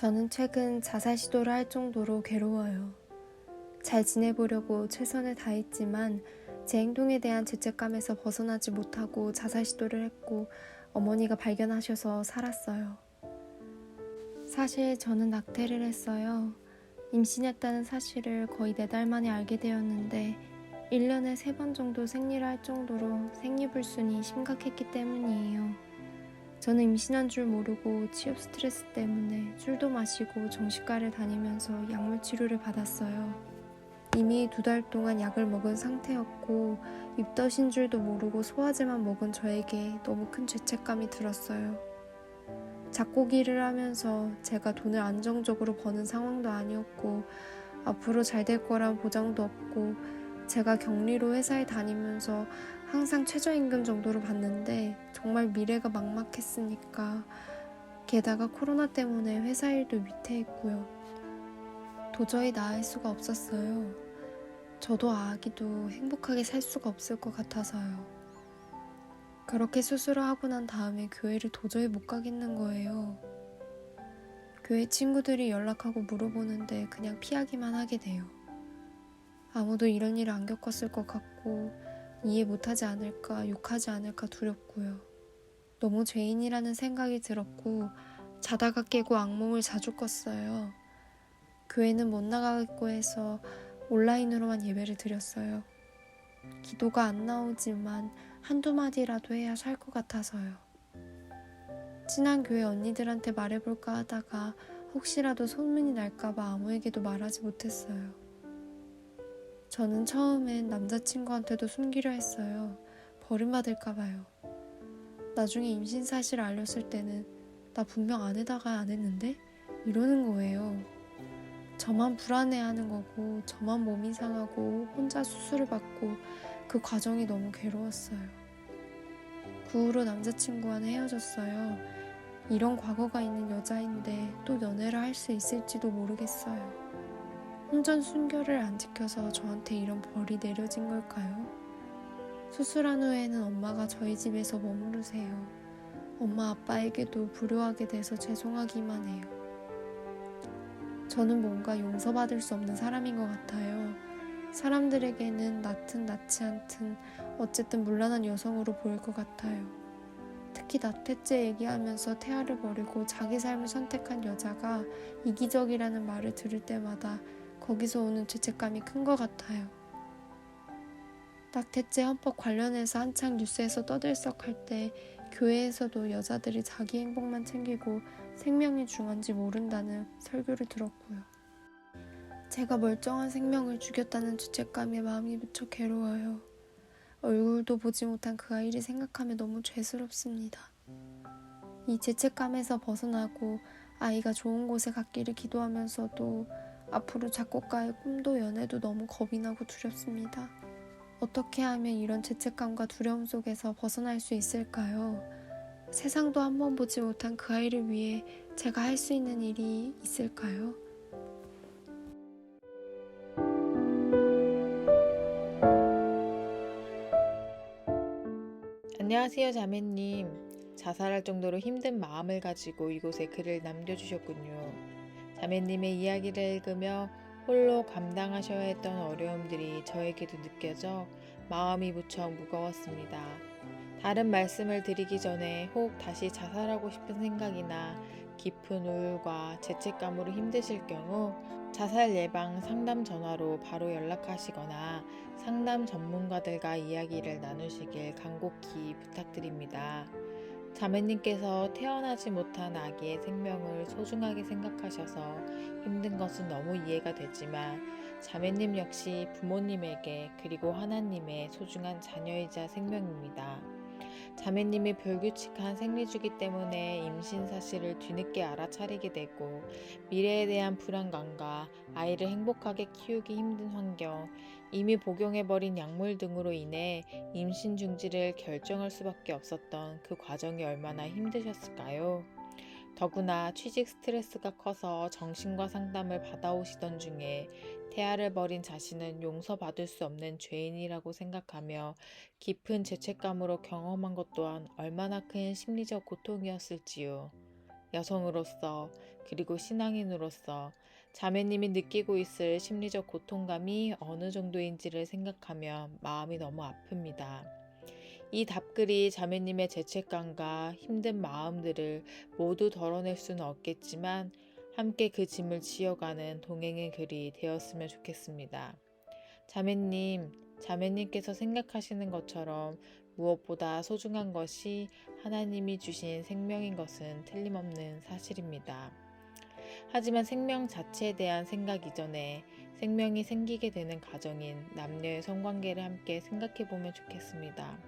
저는 최근 자살 시도를 할 정도로 괴로워요. 잘 지내보려고 최선을 다했지만 제 행동에 대한 죄책감에서 벗어나지 못하고 자살 시도를 했고 어머니가 발견하셔서 살았어요. 사실 저는 낙태를 했어요. 임신했다는 사실을 거의 4달 만에 알게 되었는데 1년에 3번 정도 생리를 할 정도로 생리불순이 심각했기 때문이에요. 저는 임신한 줄 모르고 취업 스트레스 때문에 술도 마시고 정신과를 다니면서 약물 치료를 받았어요. 이미 2달 동안 약을 먹은 상태였고 입덧인 줄도 모르고 소화제만 먹은 저에게 너무 큰 죄책감이 들었어요. 작곡 일을 하면서 제가 돈을 안정적으로 버는 상황도 아니었고 앞으로 잘 될 거란 보장도 없고 제가 격리로 회사에 다니면서 항상 최저임금 정도로 받는데 정말 미래가 막막했으니까 게다가 코로나 때문에 회사 일도 위태했고요. 도저히 나을 수가 없었어요. 저도 아기도 행복하게 살 수가 없을 것 같아서요. 그렇게 수술을 하고 난 다음에 교회를 도저히 못 가겠는 거예요. 교회 친구들이 연락하고 물어보는데 그냥 피하기만 하게 돼요. 아무도 이런 일을 안 겪었을 것 같고 이해 못하지 않을까, 욕하지 않을까 두렵고요. 너무 죄인이라는 생각이 들었고 자다가 깨고 악몽을 자주 꿨어요. 교회는 못 나가겠고 해서 온라인으로만 예배를 드렸어요. 기도가 안 나오지만 한두 마디라도 해야 살 것 같아서요. 친한 교회 언니들한테 말해볼까 하다가 혹시라도 소문이 날까봐 아무에게도 말하지 못했어요. 저는 처음엔 남자친구한테도 숨기려 했어요. 버림받을까봐요. 나중에 임신 사실을 알렸을 때는 나 분명 아내다가 안 했는데? 이러는 거예요. 저만 불안해하는 거고 저만 몸이 상하고 혼자 수술을 받고 그 과정이 너무 괴로웠어요. 그 후로 남자친구와는 헤어졌어요. 이런 과거가 있는 여자인데 또 연애를 할 수 있을지도 모르겠어요. 혼전 순결을 안 지켜서 저한테 이런 벌이 내려진 걸까요? 수술한 후에는 엄마가 저희 집에서 머무르세요. 엄마 아빠에게도 불효하게 돼서 죄송하기만 해요. 저는 뭔가 용서받을 수 없는 사람인 것 같아요. 사람들에게는 낳든 낳지 않든 어쨌든 문란한 여성으로 보일 것 같아요. 특히 낙태죄 얘기하면서 태아를 버리고 자기 삶을 선택한 여자가 이기적이라는 말을 들을 때마다 거기서 오는 죄책감이 큰 것 같아요. 낙태죄 헌법 관련해서 한창 뉴스에서 떠들썩할 때 교회에서도 여자들이 자기 행복만 챙기고 생명이 중요한지 모른다는 설교를 들었고요. 제가 멀쩡한 생명을 죽였다는 죄책감에 마음이 무척 괴로워요. 얼굴도 보지 못한 그 아이를 생각하면 너무 죄스럽습니다. 이 죄책감에서 벗어나고 아이가 좋은 곳에 갔기를 기도하면서도 앞으로 작곡가의 꿈도 연애도 너무 겁이 나고 두렵습니다. 어떻게 하면 이런 죄책감과 두려움 속에서 벗어날 수 있을까요? 세상도 한번 보지 못한 그 아이를 위해 제가 할 수 있는 일이 있을까요? 안녕하세요, 자매님. 자살할 정도로 힘든 마음을 가지고 이곳에 글을 남겨주셨군요. 자매님의 이야기를 읽으며 홀로 감당하셔야 했던 어려움들이 저에게도 느껴져 마음이 무척 무거웠습니다. 다른 말씀을 드리기 전에 혹 다시 자살하고 싶은 생각이나 깊은 우울과 죄책감으로 힘드실 경우 자살 예방 상담 전화로 바로 연락하시거나 상담 전문가들과 이야기를 나누시길 간곡히 부탁드립니다. 자매님께서 태어나지 못한 아기의 생명을 소중하게 생각하셔서 힘든 것은 너무 이해가 되지만 자매님 역시 부모님에게 그리고 하나님의 소중한 자녀이자 생명입니다. 자매님이 불규칙한 생리주기 때문에 임신 사실을 뒤늦게 알아차리게 되고 미래에 대한 불안감과 아이를 행복하게 키우기 힘든 환경, 이미 복용해버린 약물 등으로 인해 임신 중지를 결정할 수밖에 없었던 그 과정이 얼마나 힘드셨을까요? 더구나 취직 스트레스가 커서 정신과 상담을 받아오시던 중에 태아를 버린 자신은 용서받을 수 없는 죄인이라고 생각하며 깊은 죄책감으로 경험한 것 또한 얼마나 큰 심리적 고통이었을지요. 여성으로서 그리고 신앙인으로서 자매님이 느끼고 있을 심리적 고통감이 어느 정도인지를 생각하면 마음이 너무 아픕니다. 이 답글이 자매님의 죄책감과 힘든 마음들을 모두 덜어낼 수는 없겠지만 함께 그 짐을 지어가는 동행의 글이 되었으면 좋겠습니다. 자매님, 자매님께서 생각하시는 것처럼 무엇보다 소중한 것이 하나님이 주신 생명인 것은 틀림없는 사실입니다. 하지만 생명 자체에 대한 생각 이전에 생명이 생기게 되는 과정인 남녀의 성관계를 함께 생각해 보면 좋겠습니다.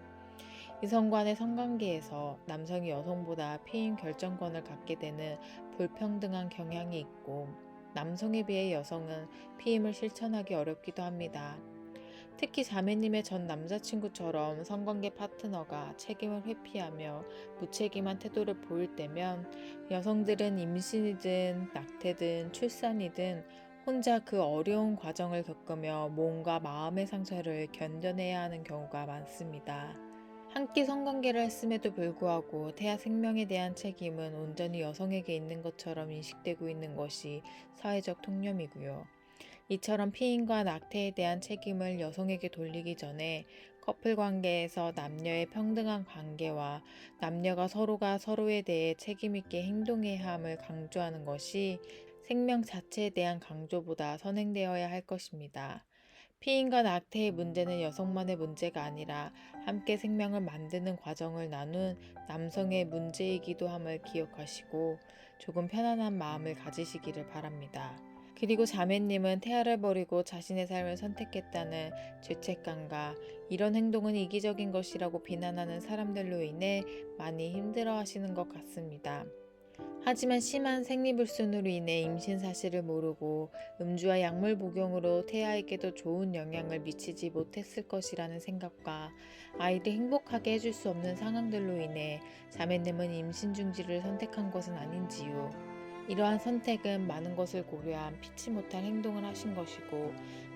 이성 간의 성관계에서 남성이 여성보다 피임 결정권을 갖게 되는 불평등한 경향이 있고 남성에 비해 여성은 피임을 실천하기 어렵기도 합니다. 특히 자매님의 전 남자친구처럼 성관계 파트너가 책임을 회피하며 무책임한 태도를 보일 때면 여성들은 임신이든 낙태든 출산이든 혼자 그 어려운 과정을 겪으며 몸과 마음의 상처를 견뎌내야 하는 경우가 많습니다. 함께 성관계를 했음에도 불구하고 태아 생명에 대한 책임은 온전히 여성에게 있는 것처럼 인식되고 있는 것이 사회적 통념이고요. 이처럼 피임과 낙태에 대한 책임을 여성에게 돌리기 전에 커플 관계에서 남녀의 평등한 관계와 남녀가 서로가 서로에 대해 책임있게 행동해야 함을 강조하는 것이 생명 자체에 대한 강조보다 선행되어야 할 것입니다. 피임과 낙태의 문제는 여성만의 문제가 아니라 함께 생명을 만드는 과정을 나눈 남성의 문제이기도 함을 기억하시고 조금 편안한 마음을 가지시기를 바랍니다. 그리고 자매님은 태아를 버리고 자신의 삶을 선택했다는 죄책감과 이런 행동은 이기적인 것이라고 비난하는 사람들로 인해 많이 힘들어 하시는 것 같습니다. 하지만 심한 생리불순으로 인해 임신 사실을 모르고 음주와 약물 복용으로 태아에게도 좋은 영향을 미치지 못했을 것이라는 생각과 아이를 행복하게 해줄 수 없는 상황들로 인해 자매님은 임신 중지를 선택한 것은 아닌지요. 이러한 선택은 많은 것을 고려한 피치 못할 행동을 하신 것이고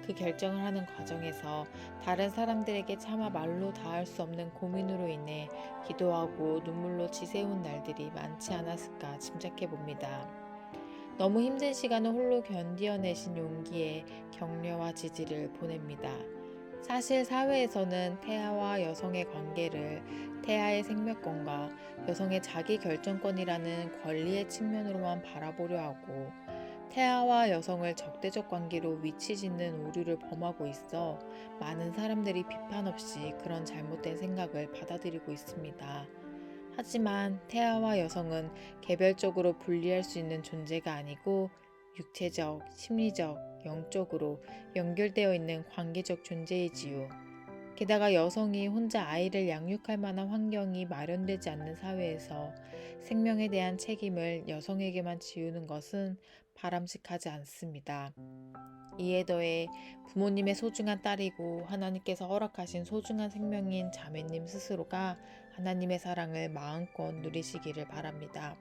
그 결정을 하는 과정에서 다른 사람들에게 차마 말로 다할 수 없는 고민으로 인해 기도하고 눈물로 지새운 날들이 많지 않았을까 짐작해 봅니다. 너무 힘든 시간을 홀로 견디어내신 용기에 격려와 지지를 보냅니다. 사실 사회에서는 태아와 여성의 관계를 태아의 생명권과 여성의 자기 결정권이라는 권리의 측면으로만 바라보려 하고 태아와 여성을 적대적 관계로 위치짓는 오류를 범하고 있어 많은 사람들이 비판 없이 그런 잘못된 생각을 받아들이고 있습니다. 하지만 태아와 여성은 개별적으로 분리할 수 있는 존재가 아니고 육체적, 심리적, 영적으로 연결되어 있는 관계적 존재이지요. 게다가 여성이 혼자 아이를 양육할 만한 환경이 마련되지 않는 사회에서 생명에 대한 책임을 여성에게만 지우는 것은 바람직하지 않습니다. 이에 더해 부모님의 소중한 딸이고 하나님께서 허락하신 소중한 생명인 자매님 스스로가 하나님의 사랑을 마음껏 누리시기를 바랍니다.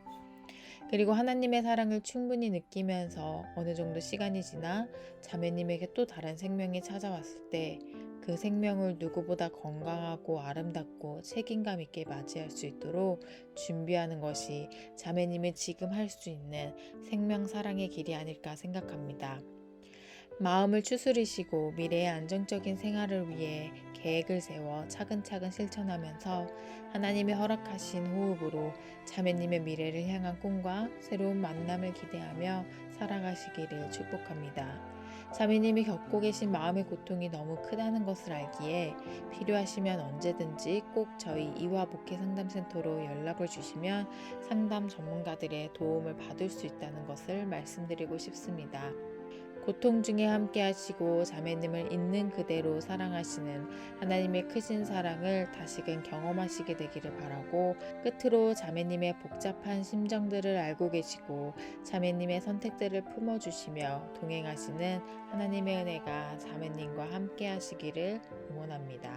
그리고 하나님의 사랑을 충분히 느끼면서 어느 정도 시간이 지나 자매님에게 또 다른 생명이 찾아왔을 때 그 생명을 누구보다 건강하고 아름답고 책임감 있게 맞이할 수 있도록 준비하는 것이 자매님이 지금 할 수 있는 생명 사랑의 길이 아닐까 생각합니다. 마음을 추스리시고 미래의 안정적인 생활을 위해 계획을 세워 차근차근 실천하면서 하나님의 허락하신 호흡으로 자매님의 미래를 향한 꿈과 새로운 만남을 기대하며 살아가시기를 축복합니다. 자매님이 겪고 계신 마음의 고통이 너무 크다는 것을 알기에 필요하시면 언제든지 꼭 저희 이화 목회 상담센터로 연락을 주시면 상담 전문가들의 도움을 받을 수 있다는 것을 말씀드리고 싶습니다. 고통 중에 함께 하시고 자매님을 있는 그대로 사랑하시는 하나님의 크신 사랑을 다시금 경험하시게 되기를 바라고 끝으로 자매님의 복잡한 심정들을 알고 계시고 자매님의 선택들을 품어주시며 동행하시는 하나님의 은혜가 자매님과 함께 하시기를 응원합니다.